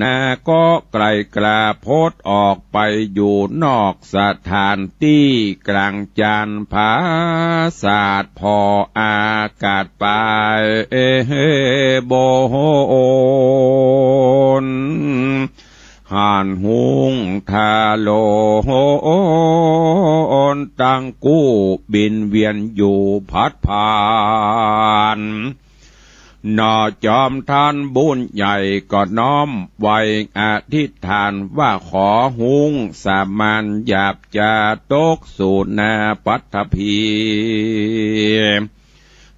นาก็ไกลกลาโพดออกไปอยู่นอกสถานที่กลางจานผาศาสตร์พออากาศไปโบนห่านหุงทาโลนตังกู้บินเวียนอยู่พัดผ่านนอจอมท่านบุญใหญ่ก็น้อมไว้อธิษฐานว่าขอหุงสามานหยาบจะตกสู่นาปัทภี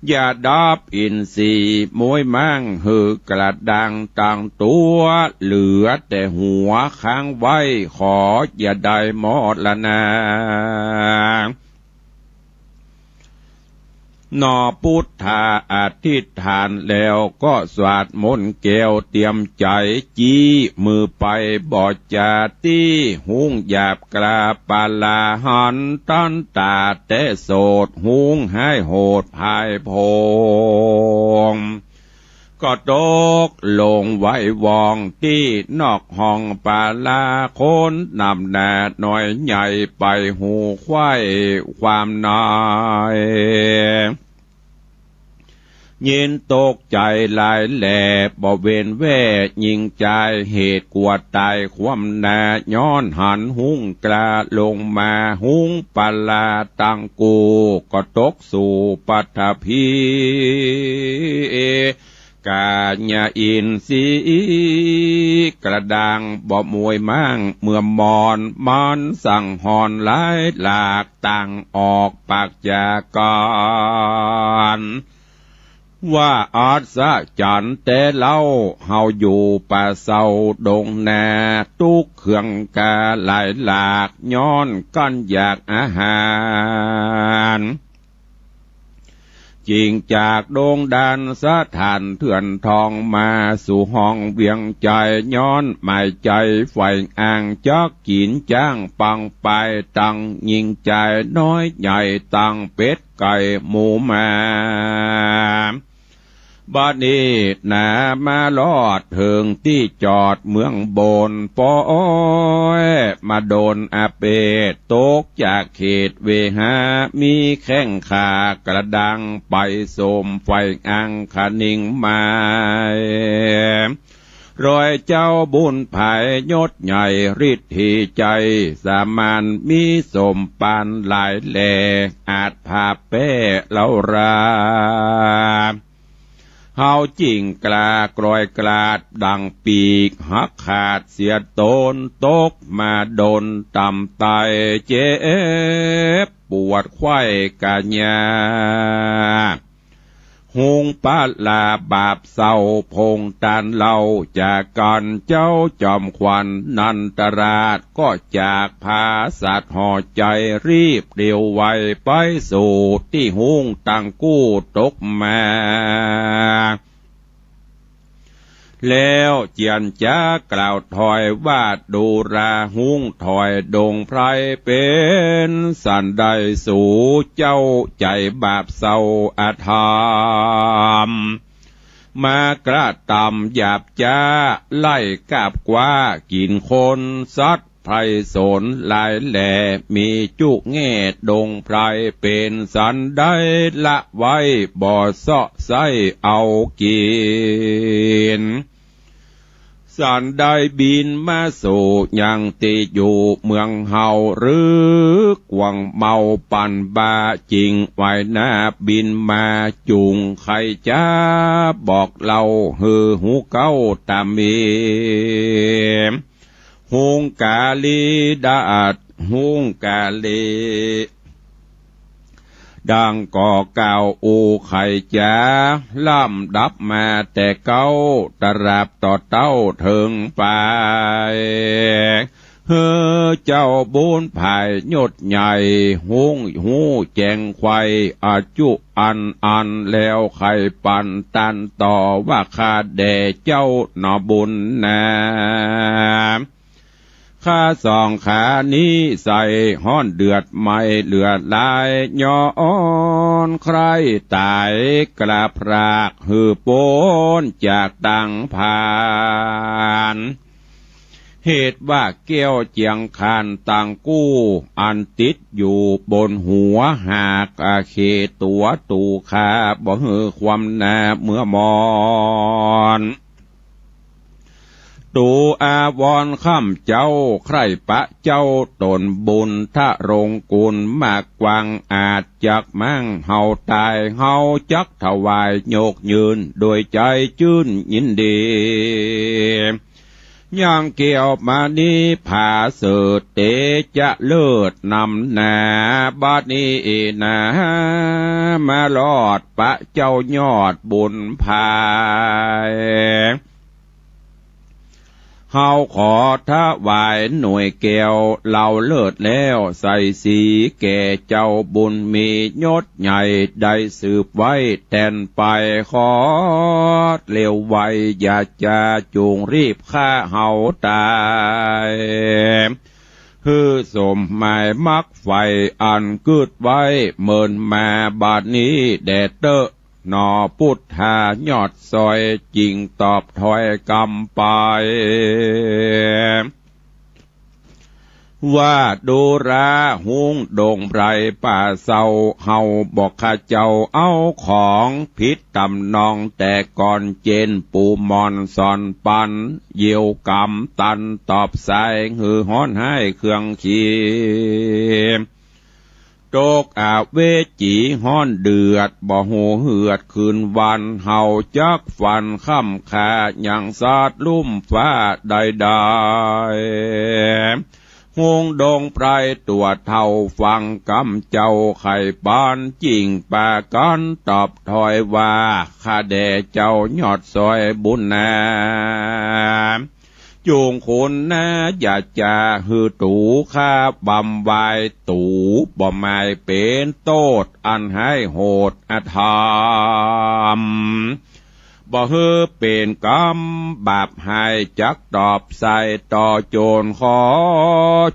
อย่าดับอินทรีย์มวยมั่งหือกระดังต่างตัวเหลือแต่หัวค้างไว้ขออย่าได้หมดละนา นอพุทธาอธิษฐานแล้วก็สวดมนต์แก้วเตรียมใจจี้มือไปบอดจาตี้หุงหยาบกลาปาลาหันตันตาเตโสดหุงให้โหดภายพงก็ตกลงไว้วองที่นอกห้องปาลาโคนนำแน่หน่อยใหญ่ไปหูควายความนายยินตกใจหลายแหล่บ่เว้นแว่ยิงใจเหตุกวดตายความนาย้อนหันหุ้งกลาลงมาหุ้งปาลาตังกูก็ตกสู่ปัทภีกาญาอินสีกระดังบ่มวยมั่งเมื่อมอนมันสั่งหอนหลายหลากต่างออกปากจากรว่าอาจจะจันแต่เล่าเฮาอยู่ป่าเศร้าดงนาทุกเครื่องกาหลายหลากย้อนกันอยากอาหารจริงจากโด่งดันสถานเถื่อนทองมาสู่ห้องเวียงใจย้อนหมายใจไฟอ่างจักกินจ้างปังไปตังยิงใจน้อยใหญ่ตังเป็ดไก่หมูมาบัดนี้นามาลอดถึงที่จอดเมืองบนปอยมาโดนอาเปตตกจากเขตเวหามีแข้งขากระดังไปสมไฟอังคณิงมารอยเจ้าบุญภายยศใหญ่ฤทธิ์ใจสามานมีสมปานหลายแหล่อาจพาเป้เล่าราเฮาจิ่งกลากรอยกลาดดังปีกหักขาดเสียตนตกมาโดนต่ำไตเจ็บปวดไข้กะญาหุงปาลาบาปเศร้าพงตานเล่าจากกันเจ้าจอมขวัญนันตราชก็จากพาสัตว์ห่อใจรีบเดียวไวไปสู่ที่หุงตังกู้ตกมาแล้วเจียนจ้ากล่าวถอยว่าดูราหุงถอยดงไพรเป็นสันใดสู่เจ้าใจบาปเศร้าอาธรรมมากระตำหยาบจ้าไล่กาบกว่ากินคนสัตว์ไพรสนหลายแหล่มีจุกแง่ดงไพรเป็นสันได้ละไว้บ่อเสาะไส้เอากินสันได้บินมาสู่ยังติอยู่เมืองเฮาหรือกวางเมาปั่นบาจริงไว้หน้าบินมาจุงใครจ้าบอกเราฮือหูเก้าตามมีหุงกาลีดาดหุงกาลีดังก่อเก่าอูไข่จ้าล่ำดับมาแต่เก้าตราบต่อเต้าถึงไปเฮ้อเจ้าบุญภายยศใหญ่หุงหูแจงควายอาจุอันแล้วไข่ปันตันต่อว่าข้าแด่เจ้าหนอบุญนาข้าสองขานี้ใส่ห้อนเดือดไม่เหลือลายย้อนใครตายกระพรากหือโปนจากตังผ่านเหตุว่าเกี้ยวเจียงคานตังกู้อันติดอยู่บนหัวหากอาเขตัวตูขาบ่หือความนาเมื่อมอนตูอาวรข้ามเจ้าใครปะเจ้าตนบุญทะรงกุลมากกวางอาจจักมั่งเฮาตายเฮาจักถวายโยกยืนโดยใจชื่นยินดีย่างเกี่ยวมานี้ผาเสดเตจะเลิศนำนาบาดนี้นามาลอดปะเจ้ายอดบุญภาย เฮาขอถวายหน่วยแก้วเหล่าเลิศแล้วใส่สีแก่เจ้าบุญมียศใหญ่ได้สืบไว้แทนไปขอเร็วไวอย่าจะจูงรีบฆ่าเฮาตายฮือสมหมายมักไฟอันกึดไว้เมินมาบาดนี้แดดเตอะนอพุทธายอดซอยจริงตอบถอยกำไปว่าดูราหุงดงไรป่าเศร้าเฮาบอกข้าเจ้าเอาของพิษตำนองแต่ก่อนเจนปูมอนสอนปันเยี่ยวกำตันตอบสายหือฮ้อนให้เครื่องขีโตกอาเวจีฮ้อนเดือดบ่หูเหือดคืนวันเฮาจักฟันค่ำขาอย่างสาดลุ่มฟ้าใดๆหงดงไพรตัวเท่าฟังกำเจ้าไข่ปานจริงปากันตอบถอยว่าข้าแด่เจ้ายอดซอยบุญนาจูงคนนะอย่าจะหือตูข้าบำบายตูบ่หมายเป็นโตดอันให้โหดอธรรมบ่ฮือเป็นกรรมบาปให้จักตอบใส่ต่อโจรขอ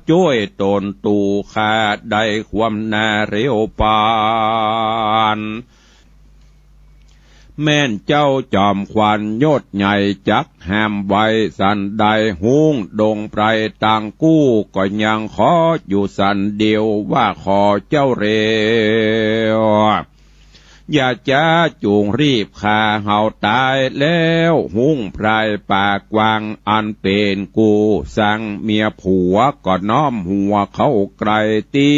ช่วยตนตูข้าได้ความนาเร็วปานแม่นเจ้าจอมควันยศใหญ่จักห้ามไว้สันใดหุงดงไพรต่างกู้ก็ยังขออยู่สันเดียวว่าขอเจ้าเร็วอย่าจะจูงรีบฆ่าเฮาตายแล้วหุงไพรปากวางอันเป็นกูสั่งเมียผัวก็น้อมหัวเข้าไกลตี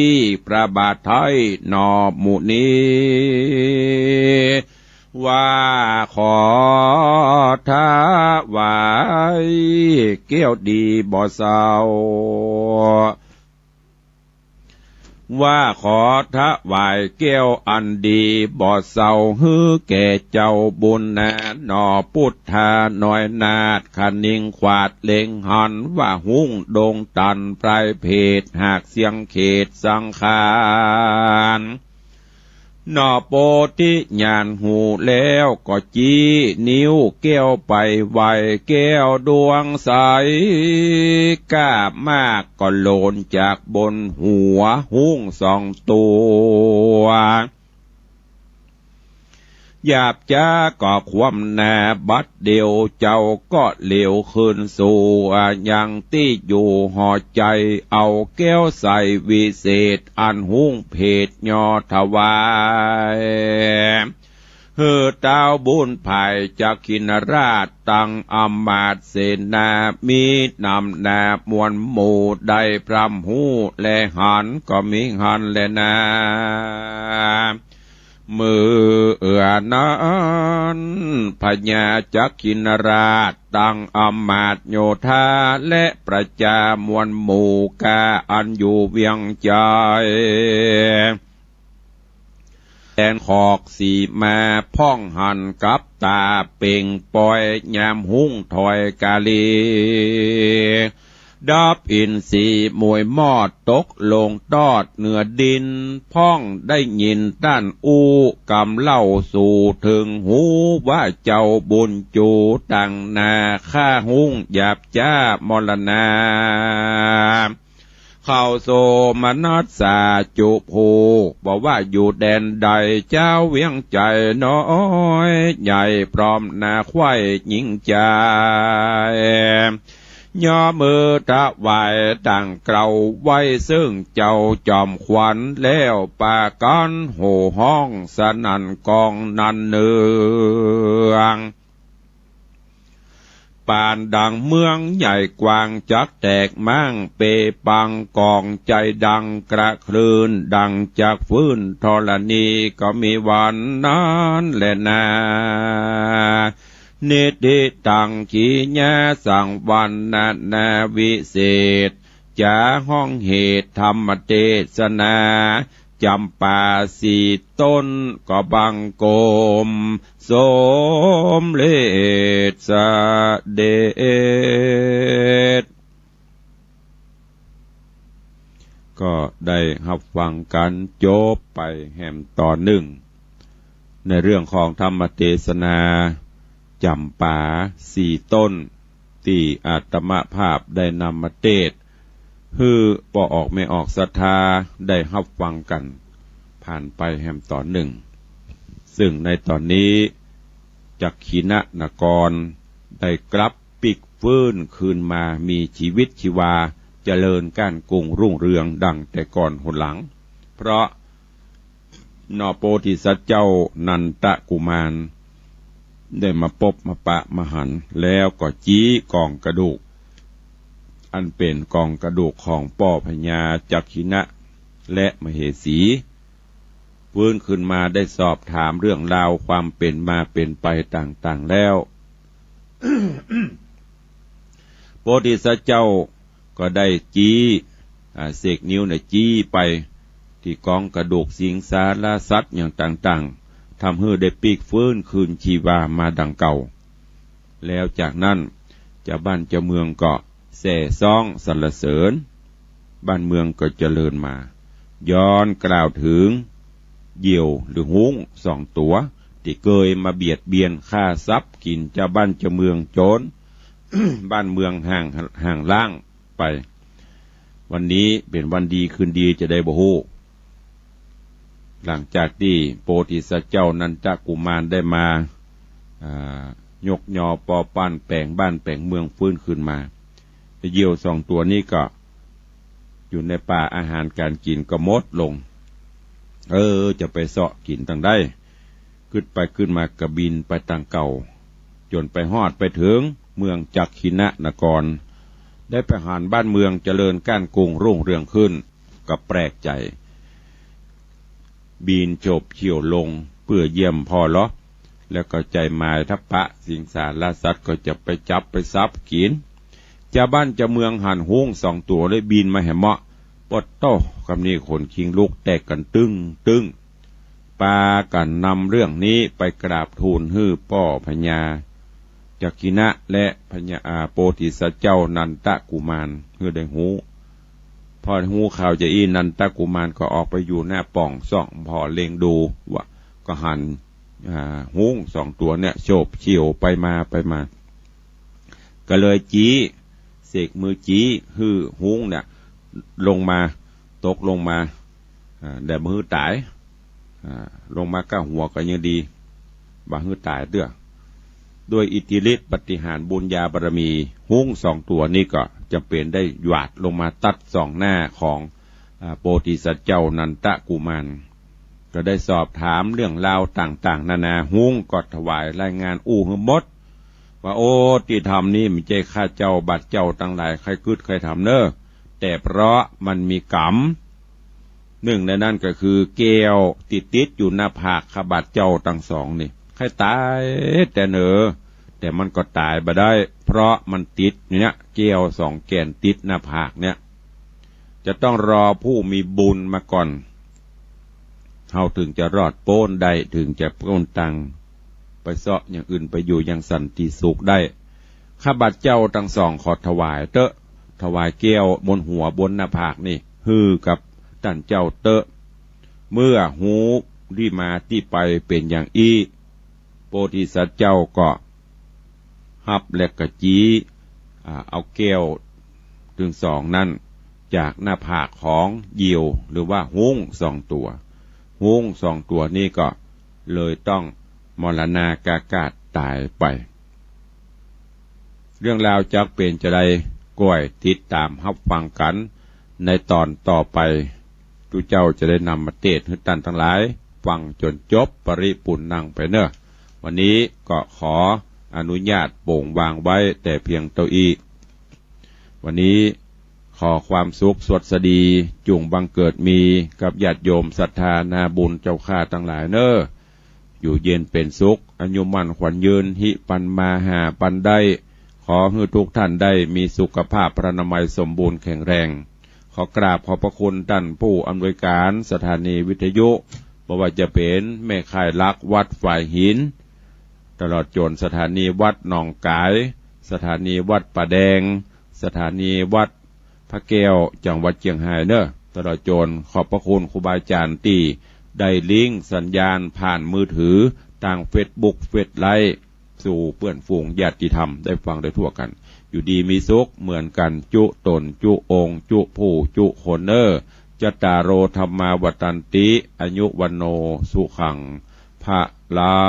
พระบาทไทยนอหมู่นี้ว่าขอท้าวายเกี้ยวดีบ่เศร้าว่าขอถวายแก้วอันดีบ่เศร้าฮือแก่เจ้าบุญนาหนอพุทธาน้อยนาดคันนิงขวาดเล็งหันว่าหุ้งดงตันไพรเพศหากเสียงเขตสังขารนอโปติญาณหูแล้วก็จี้นิ้วแก้วไปไวแก้วดวงใสกล้ามากก็โลนจากบนหัวหุ้งสองตัวหยาบจ้าก็ความแน่บัดเดียวเจ้าก็เหลียวขึ้นสู่ยังที่อยู่ห่อใจเอาแก้วใส่วิเศษอันหุ้งเพดยอถวายเฮือเต้าบุญภายจากขินราชตั้งอำมาตย์เสนามีนำนามวลหมู่ได้พรำหูและหันก็มีหันและนามือนั้นพญาจักขินราชตั้งอำมาตย์โยธาและประจามวลหมู่กาอันอยู่เวียงใจแดนขอกสีมาพ่องหันกับตาเป่งปล่อยยามหุ้งถอยกาลีดับอินทรีมวยมอดตกลงตอดเหนือดินพ่องได้ยินด้านอูกำเล่าสู่ถึงหูว่าเจ้าบุญจูตังนาข้าหุ้งหยาบจ้ามรณาเข้าโซมนัสสาจุภูบอกว่าอยู่แดนใดเจ้าเวียงใจน้อยใหญ่พร้อมนาควายหญิงใจย่อมือถวายตั้งเกลาไว้ซึ่งเจ้าจอมขวัญแล้วปากันโห่ห้องสนั่นกองนันเนืองปานดังเมืองใหญ่กว้างจักแตกมั่งเปปังกองใจดังกระคลื่นดังจากฟื้นธรณีก็มีวันนั้นแลนานิติตังขีญาสังวันนาวิเศษจาห้องเหตุธรรมเทศนา จำปาสีต้นก็บังโกมสมเลศเสด็จก็ได้รับฟังกันจบไปแห่มตอนหนึ่งในเรื่องของธรรมเทศนาจำปาสี่ต้นที่อาตมาภาพได้นำมาเทศฮือปออกไม่ออกศรัทธาได้รับฟังกันผ่านไปแห่มตอนหนึ่งซึ่งในตอนนี้จักขีณนครได้กลับปิกฟื้นคืนมามีชีวิตชีวาเจริญก้านกุ้งรุ่งเรืองดังแต่ก่อนหนหลังเพราะนโปธิสัตว์เจ้านันตะกุมารได้มาพบมาปะมาหันแล้วก็จี้กองกระดูกอันเป็นกองกระดูกของป่อพญาจักขินะและมเหสีฟื้นขึ้นมาได้สอบถามเรื่องราวความเป็นมาเป็นไปต่างๆแล้ว โพธิสัตว์เจ้าก็ได้จี้เสกนิ้วจี้ไปที่กองกระดูกสิงสารสัตว์อย่างต่างๆทำให้ได้ปีกฟื้นคืนชีวามาดังเก่าแล้วจากนั้นเจ้าบ้านเจ้าเมืองก็แส่ซ่องสรรเสริญบ้านเมืองก็เจริญมาย้อนกล่าวถึงเหยี่ยวหรือหุ้งสองตัวที่เคยมาเบียดเบียนฆ่าทรัพย์กินเจ้าบ้านเจ้าเมืองโจร บ้านเมืองห่างล่างไปวันนี้เป็นวันดีคืนดีจะได้บ่ฮู้หลังจากที่โพธิสัตว์เจ้านันทกุมารได้มายกยอปอปั้นแปลงบ้านแปลงเมืองฟื้นขึ้นมาเหยี่ยวสองตัวนี้ก็อยู่ในป่าอาหารการกินก็มดลงจะไปเสาะกินตั้งได้ขึ้นไปขึ้นมากระบินไปทางเก่าจนไปฮอดไปถึงเมืองจักขิณนครได้ไปหารบ้านเมืองเจริญก้านกุ้งรุ่งเรืองขึ้นก็แปลกใจบินโฉบเฉี่ยวลงเพื่อเยี่ยมพ่อล้อแล้วก็ใจหมายทัพพระสิงสารสัตว์ก็จะไปจับไปซับกินเจ้าบ้านเจ้าเมืองหันหุ้งสองตัวเลยบินมาแห่เหมาะปดโต้คำนี้ขนคิงลูกแตกกันตึงปากันนำเรื่องนี้ไปกราบทูลฮื้อป่อพญาจักขิณะและพญาโพธิสัตว์เจ้านันทกุมารเพื่อได้หูพอหูข่าวจะอีนันทกุมารก็ออกไปอยู่หน้าป่องส่องพอเล็งดูว่าก็หันหุ้งสองตัวเนี่ยโฉบเฉี่ยวไปมาก็เลยจี้เสกมือจี้ฮื้อหุ้งเนี่ยลงมาตกลงมาแต่มือตายลงมาก้าหัวก็ยังดีบาฮื้อตายเด้อด้วยอิทธิฤทธิปฏิหารบุญญาบารมีหุ้งสองตัวนี้ก็จำเป็นได้หวาดลงมาตัดสองหน้าของโพธิสัตว์เจ้านันทกุมารก็ได้สอบถามเรื่องราวต่างๆนานาหุ้งก็ถวายรายงานหือมดว่าโอ้ที่ทำนี่ไม่ใช่ข้าเจ้าบัดเจ้าตั้งหลายใครกึดใครทำเนอะแต่เพราะมันมีกรรมหนึ่งในนั้นก็คือแก้วติดอยู่หน้าผากขบัดเจ้าทั้งสองนี่ใครตายแต่แต่มันก็ตายบ่ได้เพราะมันติดเนี่ยแก้วสองแก่นติดหน้าผากเนี่ยจะต้องรอผู้มีบุญมาก่อนเขาถึงจะรอดโป้นได้ถึงจะโป้นตังไปเสาะอย่างอื่นไปอยู่อย่างสันติสุขได้ข้าบัดเจ้าทั้งสองขอถวายถวายแก้วบนหัวบนหน้าผากนี่ฮือกับท่านเจ้าเมื่อหูที่มาที่ไปเป็นอย่างอี้โพธิสัตว์เจ้าก็ฮับและกะจี้เอาแก้วถึงสองนั้นจากหน้าผากของเหยี่ยวหรือว่าหุ้งสองตัวหุ้งสองตัวนี้ก็เลยต้องมรณากาศตายไปเรื่องราวจักเป็นจะได้ก้อยติดตามรับฟังกันในตอนต่อไปทุกเจ้าจะได้นำมาเทศน์ให้ท่านทั้งหลายฟังจนจบปริปุณังไปเนอะวันนี้ก็ขออนุญาตโป่งวางไว้แต่เพียงเท่านี้วันนี้ขอความสุขสวัสดีจุงบังเกิดมีกับญาติโยมศรัทธานาบุญเจ้าข้าทั้งหลายเนอะอยู่เย็นเป็นสุขอายุมั่นขวัญยืนหิปันมาหาปันได้ขอให้ทุกท่านได้มีสุขภาพพรรณนามัยสมบูรณ์แข็งแรงข อกราบขอบพระคุณท่านผู้อำนวยการสถานีวิทยุบ่ว่าจะเป็นแม่ค่ายลักวัดฝ่ายหินตลอดจนสถานีวัดหนองกายสถานีวัดป่าแดงสถานีวัดพระแก้วจังหวัดเชียงรายเนอะตลอดจนขอบพระคุณครูบาอาจารย์ที่ได้ลิงก์สัญญาณผ่านมือถือทางเฟซบุ๊กเฟซไลฟ์สู่เพื่อนฝูงญาติธรรมได้ฟังได้ทั่วกันอยู่ดีมีสุขเหมือนกันจุตนจุองค์จุผู้จุโคนเนอร์จตารโรธรรมาวัตันติอายุวันโนสุขังภะลา